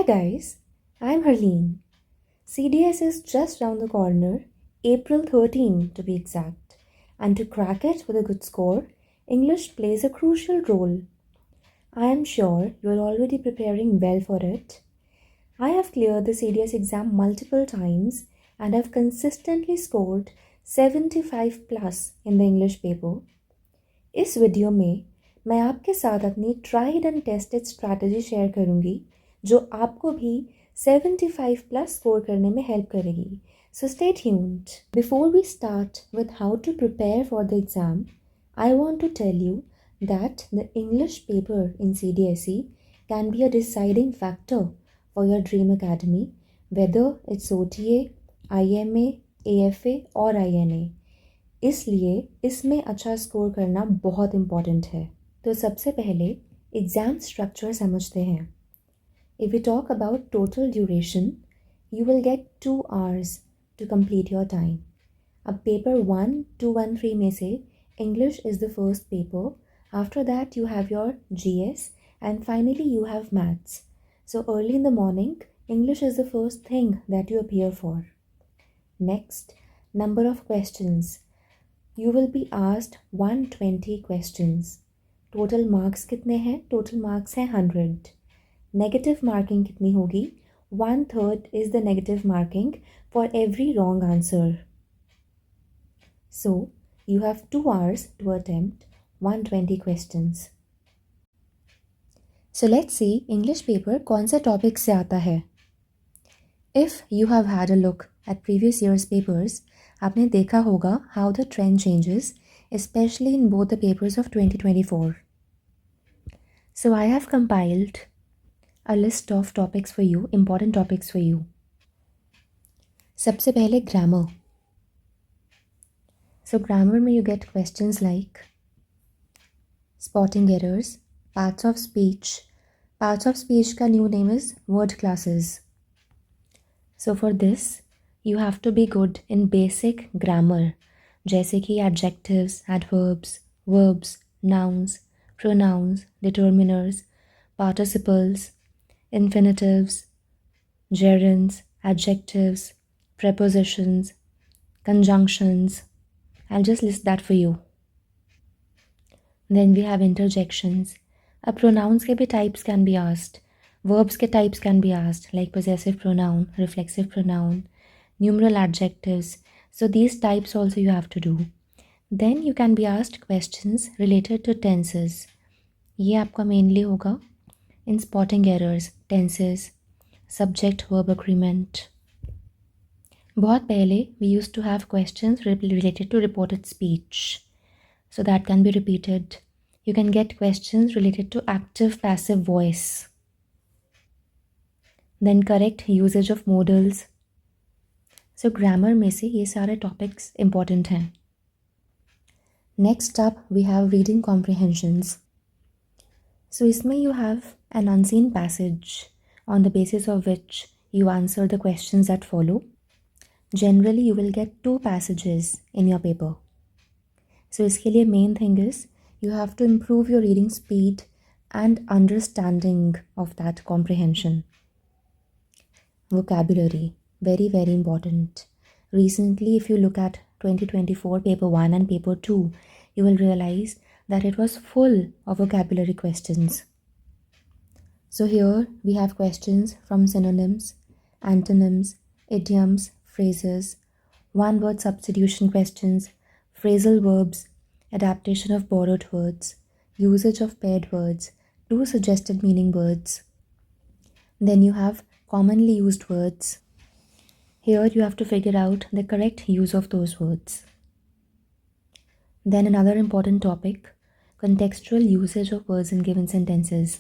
Hi guys, I'm Harleen. CDS is just round the corner, April 13 to be exact. And to crack it with a good score, English plays a crucial role. I am sure you're already preparing well for it. I have cleared the CDS exam multiple times and have consistently scored 75 plus in the English paper. इस video में मैं आपके साथ अपनी tried and tested strategy share करूंगी जो आपको भी 75 प्लस स्कोर करने में हेल्प करेगी. So stay tuned. Before we start with how to prepare for the exam, I want to tell you that the English paper in CDSE can be a deciding factor for your dream academy, whether it's OTA, IMA, AFA or INA. इसलिए इसमें अच्छा score करना बहुत important है. तो सबसे पहले exam structure समझते हैं. If you talk about total duration, you will get 2 hours to complete your time. अब पेपर 1, 2 and 3 में से English is the first paper. After that you have your GS and finally you have maths. So early in the morning, English is the first thing that you appear for. Next, number of questions. You will be asked 120 questions. Total marks कितने हैं? Total marks हैं 100. Negative marking कितनी होगी? 1/3 is the negative marking for every wrong answer. So, you have 2 hours to attempt 120 questions. So let's see English paper कौन से topic से आता है. If you have had a look at previous year's papers, आपने देखा होगा how the trend changes, especially in both the papers of 2024. So I have compiled a list of topics for you, important topics for you. सबसे पहले grammar. So grammar में you get questions like spotting errors, parts of speech. Parts of speech का new name is word classes. So for this, you have to be good in basic grammar, जैसे कि adjectives, adverbs, verbs, nouns, pronouns, determiners, participles, infinitives, gerunds, adjectives, prepositions, conjunctions. I'll just list that for you. Then we have interjections. अब pronouns के भी types can be asked. Verbs के types can be asked, like possessive pronoun, reflexive pronoun, numeral adjectives. So these types also you have to do. Then you can be asked questions related to tenses. ये आपका mainly होगा in spotting errors, tenses, subject verb agreement. बहुत पहले we used to have questions related to reported speech. So that can be repeated. You can get questions related to active passive voice. Then correct usage of modals. So grammar में से ये सारे topics important हैं. Next up we have reading comprehensions. So इसमें you have an unseen passage on the basis of which you answer the questions that follow. Generally you will get 2 passages in your paper. So इसके लिए main thing is you have to improve your reading speed and understanding of that comprehension. Vocabulary, very very important. Recently, if you look at 2024 paper 1 and paper 2, you will realize that it was full of vocabulary questions. So here we have questions from synonyms, antonyms, idioms, phrases, one word substitution questions, phrasal verbs, adaptation of borrowed words, usage of paired words, 2 suggested meaning words. Then you have commonly used words. Here you have to figure out the correct use of those words. Then another important topic, contextual usage of words in given sentences.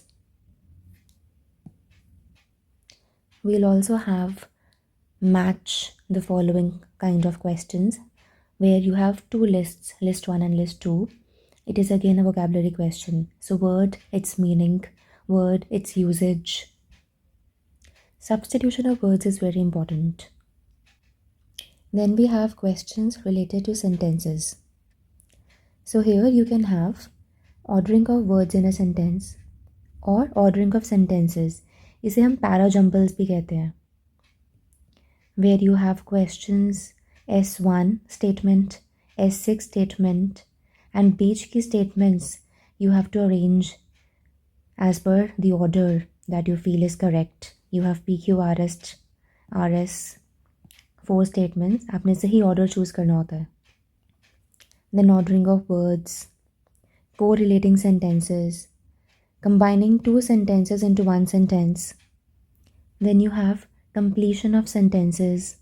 We'll also have match the following kind of questions where you have 2 lists, list 1 and list 2. It is again a vocabulary question. So word, its meaning, word, its usage. Substitution of words is very important. Then we have questions related to sentences. So here you can have ordering of words in a sentence or ordering of sentences. इसे हम parajumbles भी कहते हैं, where you have questions S1 statement, S6 statement, and बीच की statements you have to arrange as per the order that you feel is correct. You have PQ, RS, 4 statements. आपने सही order choose करना होता है. Then ordering of words, correlating sentences, combining 2 sentences into 1 sentence. Then you have completion of sentences.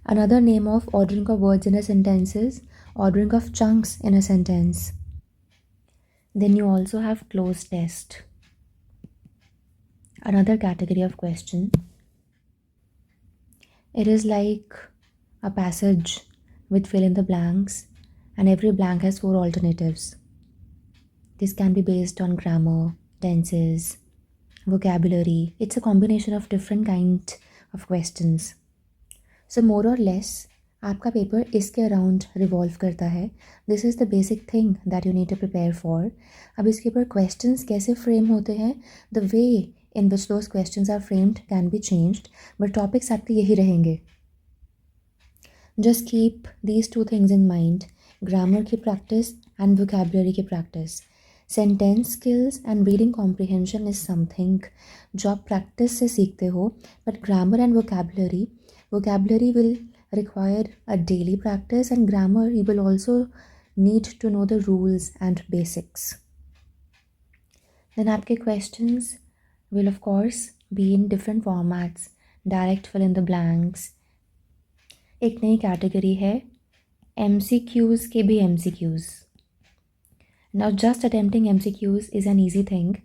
Another name of ordering of words in a sentence is ordering of chunks in a sentence. Then you also have cloze test. Another category of question. It is like a passage with fill in the blanks, and every blank has 4 alternatives. This can be based on grammar, tenses, vocabulary. It's a combination of different kinds of questions. So more or less, आपका paper इसके around revolve करता है. This is the basic thing that you need to prepare for. अब इसके ऊपर questions कैसे frame होते हैं, the way in which those questions are framed can be changed, but topics आपके यही रहेंगे. Just keep these 2 things in mind, grammar की प्रैक्टिस एंड वोकेबलरी की practice. Sentence skills and reading comprehension is something जो आप practice से सीखते हो, but grammar and vocabulary will require a daily practice, and grammar you will also need to know the rules and basics. Then आपके questions will of course be in different formats. Direct fill in the blanks. एक नई category है MCQs के भी MCQs. Now just attempting MCQs is an easy thing.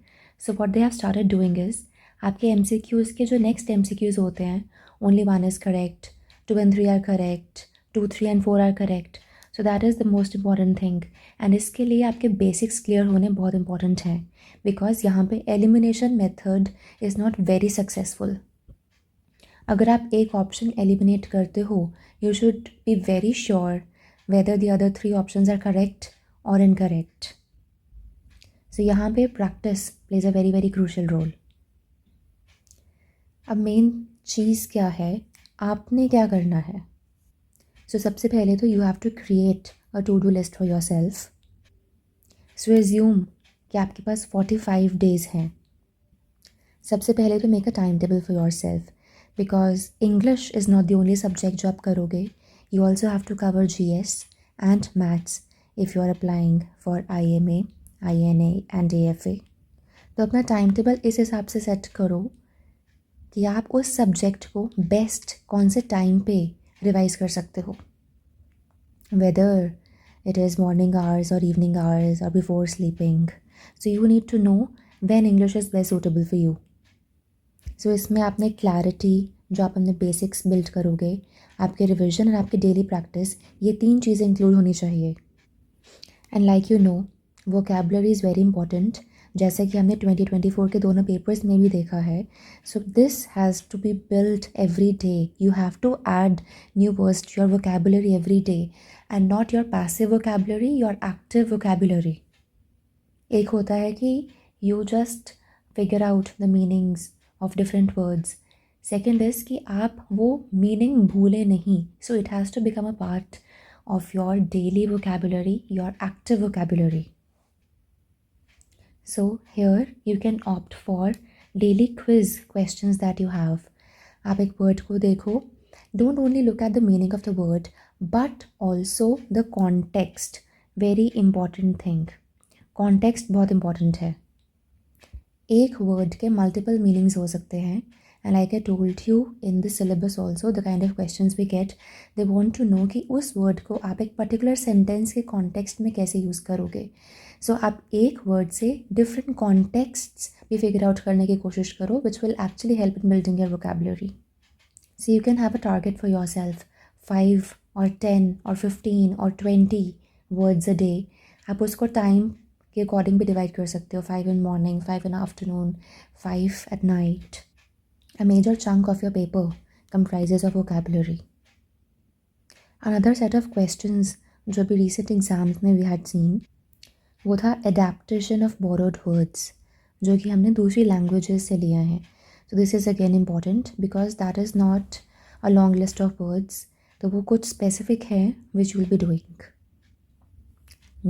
So what they have started doing is आपके MCQs के जो next MCQs होते हैं, only 1 is correct, 2 and 3 are correct, 2, 3 and 4 are correct. So that is the most important thing. And इसके लिए आपके basics clear होने बहुत important हैं, because यहाँ पे elimination method is not very successful. अगर आप एक option eliminate करते हो, you should be very sure whether the other 3 options are correct or incorrect. So यहाँ पे practice plays a very very crucial role. अब मेन चीज़ क्या है, आपने क्या करना है. सो सबसे पहले तो you have to create a to do list for yourself. So assume कि आपके पास 45 डेज़ हैं. सबसे पहले तो make a time table for yourself, because English is not the only subject जो आप करोगे. You also have to cover GS and maths if you are applying for IMA, INA and AFA. तो अपना time table इस हिसाब से set करो कि आप उस सब्जेक्ट को बेस्ट कौन से टाइम पे रिवाइज कर सकते हो, whether it is morning hours और इवनिंग आवर्स और before sleeping. So you need to know when English is best suitable for you. So इसमें आपने क्लैरिटी, जो आप अपने बेसिक्स बिल्ड करोगे, आपके रिविजन और आपकी डेली प्रैक्टिस, ये 3 चीज़ें इंक्लूड होनी चाहिए. And like you know, vocabulary is very important, जैसे कि हमने 2024 के दोनों पेपर्स में भी देखा है. So this has to be built every day. You have to add new words to your vocabulary every day, and not your passive vocabulary, your active vocabulary. एक होता है कि you just figure out the meanings of different words. Second is कि आप वो meaning भूले नहीं. So it has to become a part of your daily vocabulary, your active vocabulary. So here you can opt for daily quiz questions that you have. आप एक word को देखो, don't only look at the meaning of the word but also the context. Very important thing. Context बहुत important है. एक word के multiple meanings हो सकते हैं. And like I told you in the syllabus also, the kind of questions we get, they want to know कि उस word को आप एक particular sentence के context में कैसे use करोगे. So आप एक word से different contexts भी figure out करने की कोशिश करो, which will actually help in building your vocabulary. So you can have a target for yourself, 5 or 10 or 15 or 20 words a day. आप उसको time के according भी divide कर सकते हो, 5 in morning, 5 in afternoon, 5 at night. A major chunk of your paper comprises of vocabulary. Another set of questions जो भी recent exams में we had seen, वो था adaptation of borrowed words. जो कि हमने दूसरी लैंग्वेजेस से लिया है. So this is again important because that is not a long list of words. तो वो कुछ specific है which you will be doing.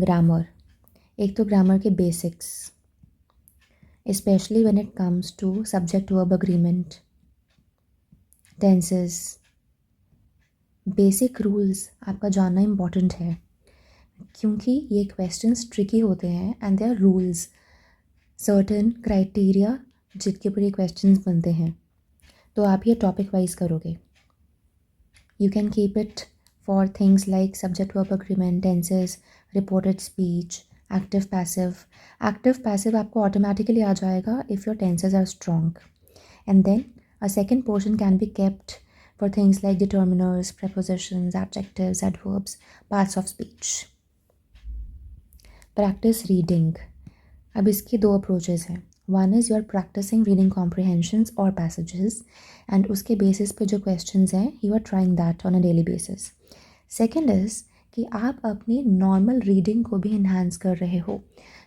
Grammar. एक तो grammar के basics, especially when it comes to subject verb agreement, tenses, basic rules आपका जानना important है क्योंकि ये questions tricky होते हैं and there are rules, certain criteria जिसके ऊपर ये questions बनते हैं. तो आप ये topic wise करोगे. You can keep it for things like subject verb agreement, tenses, reported speech, active passive. Active passive आपको automatically आ जाएगा if your tenses are strong. And then a second portion can be kept for things like determiners, prepositions, adjectives, adverbs, parts of speech. Practice reading. अब इसकी दो approaches हैं. One is you are practicing reading comprehensions or passages and उसके basis पे जो questions हैं you are trying that on a daily basis. Second is कि आप अपनी normal reading को भी enhance कर रहे हो.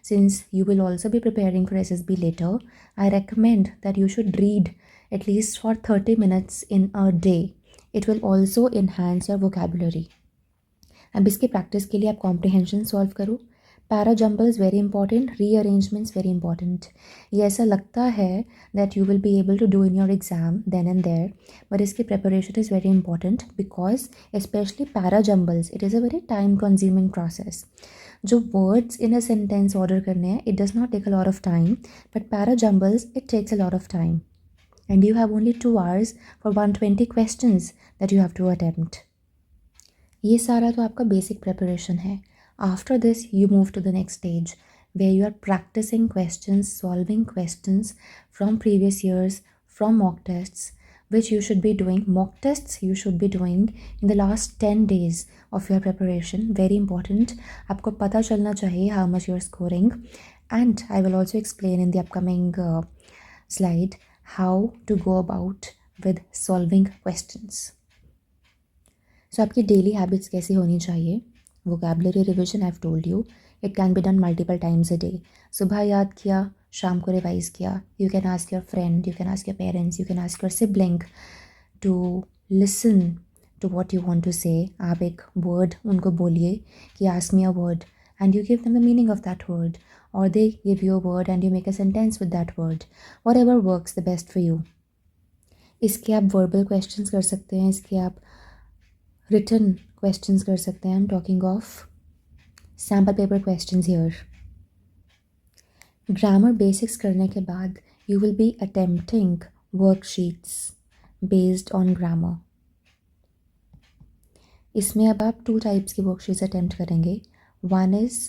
Since you will also be preparing for SSB later, I recommend that you should read at least for 30 minutes in a day. It will also enhance your vocabulary. अब इसकी practice के लिए आप comprehension solve करो. Para jumbles very important, rearrangements very important. ये ऐसा लगता है that you will be able to do in your exam then and there, but इसकी preparation is very important because specially para jumbles it is a very time consuming process. जो words in a sentence order करने हैं it does not take a lot of time, but para jumbles it takes a lot of time and you have only 2 hours for 120 questions that you have to attempt. ये सारा तो आपका basic preparation है. After this, you move to the next stage where you are practicing questions, solving questions from previous years, from mock tests, which you should be doing. Mock tests you should be doing in the last 10 days of your preparation. Very important. आपको पता चलना चाहिए how much you are scoring. And I will also explain in the upcoming slide how to go about with solving questions. So आपकी daily habits कैसी होनी चाहिए? Vocabulary revision I've told you, it can be done multiple times a day. सुबह याद किया, शाम को revise किया. You can ask your friend, you can ask your parents, you can ask your sibling to listen to what you want to say. आप एक word उनको बोलिए कि ask me a word and you give them the meaning of that word, or they give you a word and you make a sentence with that word. Whatever works the best for you. इसके आप verbal questions कर सकते हैं, इसके आप written questions कर सकते हैं. I'm talking of sample paper questions here. Grammar basics करने के बाद you will be attempting worksheets based on grammar. इसमें अब आप 2 types की worksheets attempt करेंगे. One is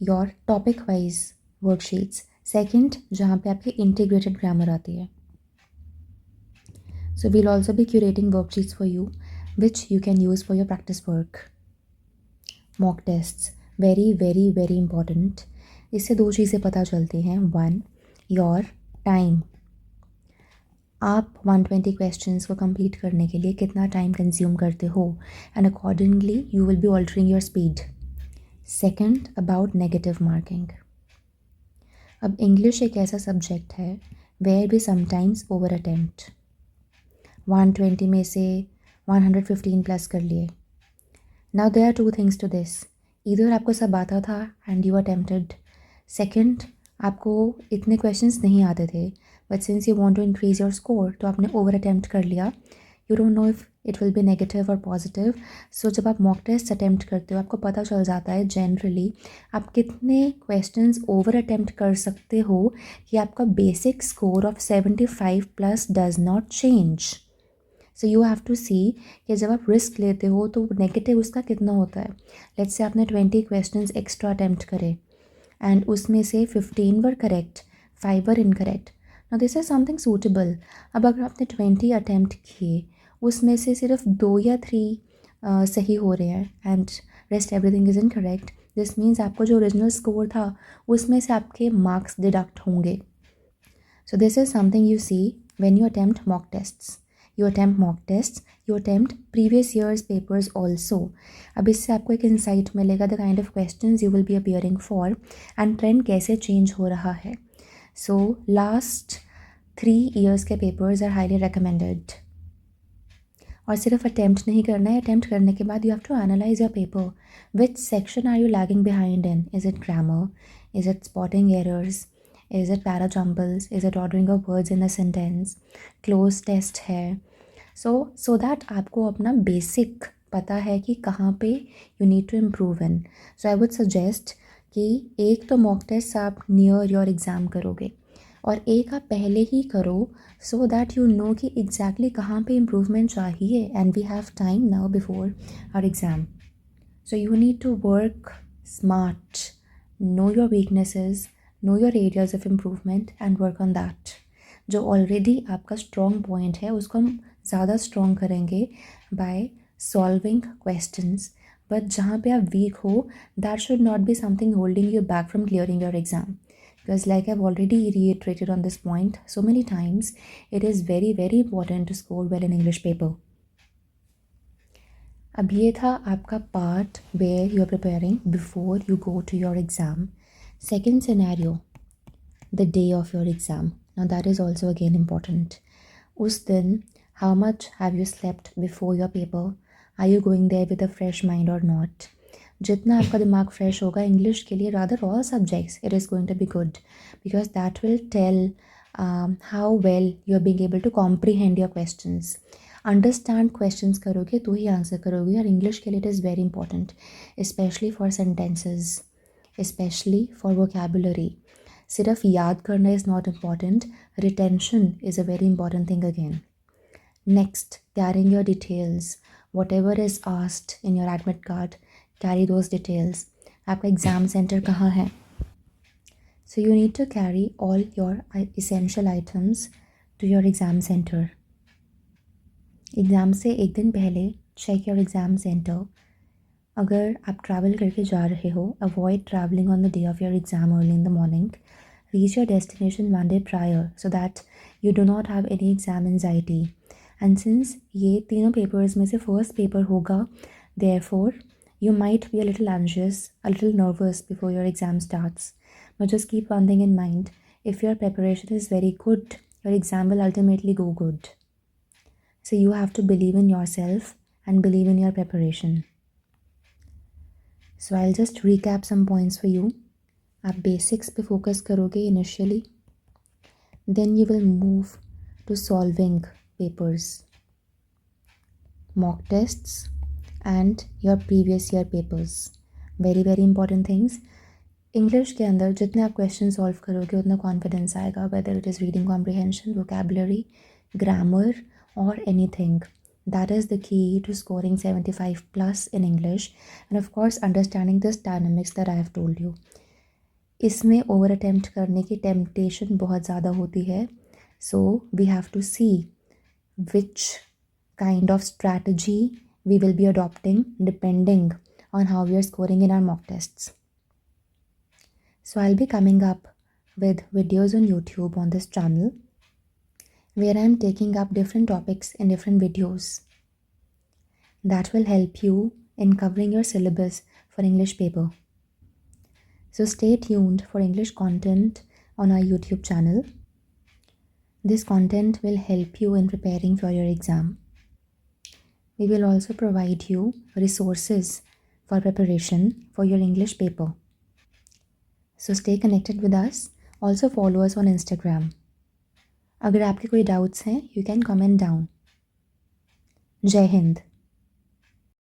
your topic wise worksheets. Second जहाँ पे आपकी integrated grammar आती है. So we'll also be curating worksheets for you which you can use for your practice work. Mock tests, very very very important. इससे 2 चीज़ें पता चलती हैं. One, your time. आप 120 questions को complete करने के लिए कितना time consume करते हो and accordingly you will be altering your speed. Second, about negative marking. अब English एक ऐसा subject है where we sometimes over attempt. 120 में से 115 प्लस कर लिए. Now there are 2 things to this. Either आपको सब आता था and you attempted. Second, आपको इतने questions नहीं आते थे, but since you want to increase your score तो आपने over attempt कर लिया. You don't know if it will be negative or positive. So जब आप mock test attempt करते हो आपको पता चल जाता है generally आप कितने questions over attempt कर सकते हो कि आपका basic score of 75 plus does not change. So you have to see कि जब आप रिस्क लेते हो तो नेगेटिव उसका कितना होता है. लेट्स से आपने 20 क्वेश्चंस एक्स्ट्रा अटैम्प्ट करे एंड उसमें से 15 were correct, 5 were incorrect. Now this is something suitable. अब अगर आपने 20 अटैम्प्ट किए उसमें से सिर्फ 2 या 3 सही हो रहे हैं and rest everything is incorrect, this means आपको जो ओरिजिनल स्कोर था उसमें से आपके मार्क्स डिडक्ट होंगे. So this is something you see when you attempt mock tests. You attempt mock tests, you attempt previous year's papers also. अब इससे आपको एक insight मिलेगा the kind of questions you will be appearing for and trend कैसे change हो रहा है. So last 3 years के पेपर्स आर हाईली रिकमेंडेड. और सिर्फ अटैम्प्ट नहीं करना है, अटैम्प्ट करने के बाद you have to analyse your paper. Which section are you lagging behind in? Is it grammar? Is it spotting errors? Is it parajumbles? Is it ordering of words in the sentence? Cloze test है. So that आपको अपना basic पता है कि कहाँ पे you need to improve in. So I would suggest कि एक तो मॉक टेस्ट आप नियर योर एग्ज़ाम करोगे और एक आप पहले ही करो, सो दैट यू नो कि एग्जैक्टली कहाँ पे इम्प्रूवमेंट चाहिए. And we have time now before our exam. So you need to work smart, know your weaknesses, know your areas of improvement and work on that. जो already आपका strong point है उसको हम ज़्यादा strong करेंगे by solving questions. But जहाँ पे आप वीक हो, that should not be something holding you back from clearing your exam. Because like I've already reiterated on this point so many times, it is very very important to score well in English paper. अब ये था आपका part where you are preparing before you go to your exam. Second scenario, the day of your exam. Now that is also again important. उस दिन how much have you slept before your paper? Are you going there with a fresh mind or not? जितना आपका दिमाग fresh होगा English के लिए, rather all subjects, it is going to be good because that will tell how well you are being able to comprehend your questions. Understand questions करोगे तो ही answer करोगे. और इंग्लिश के लिए it is very important, especially for sentences, especially for vocabulary. सिर्फ याद करना is not important, retention is a very important thing again. Next, carrying your details. whatever is asked in your admit card, carry those details. आपका exam centre कहाँ है? So you need to carry all your essential items to your exam center. Exam से एक दिन पहले check your exam center. अगर आप travel करके जा रहे हो, avoid traveling on the day of your exam early in the morning. Reach your destination one day prior so that you do not have any exam anxiety. And since ये तीनों papers में से first paper होगा, therefore you might be a little anxious, a little nervous before your exam starts. But just keep one thing in mind, if your preparation is very good, your exam will ultimately go good. So you have to believe in yourself and believe in your preparation. So I'll just recap some points for you. आप basics पे focus करोगे initially. Then you will move to solving papers, mock tests and your previous year papers. Very very important things. English के अंदर जितने आप question solve करोगे उतना confidence आएगा, whether it is reading comprehension, vocabulary, grammar or anything. That is the key to scoring 75 plus in English, and of course understanding this dynamics that I have told you. इसमें over attempt करने की temptation बहुत ज़्यादा होती है. So we have to see which kind of strategy we will be adopting depending on how we are scoring in our mock tests. So I'll be coming up with videos on YouTube on this channel where I'm taking up different topics in different videos that will help you in covering your syllabus for English paper. So stay tuned for English content on our YouTube channel. This content will help you in preparing for your exam. We will also provide you resources for preparation for your English paper. So stay connected with us. Also follow us on Instagram. अगर आपके कोई doubts हैं, you can comment down. जय हिंद.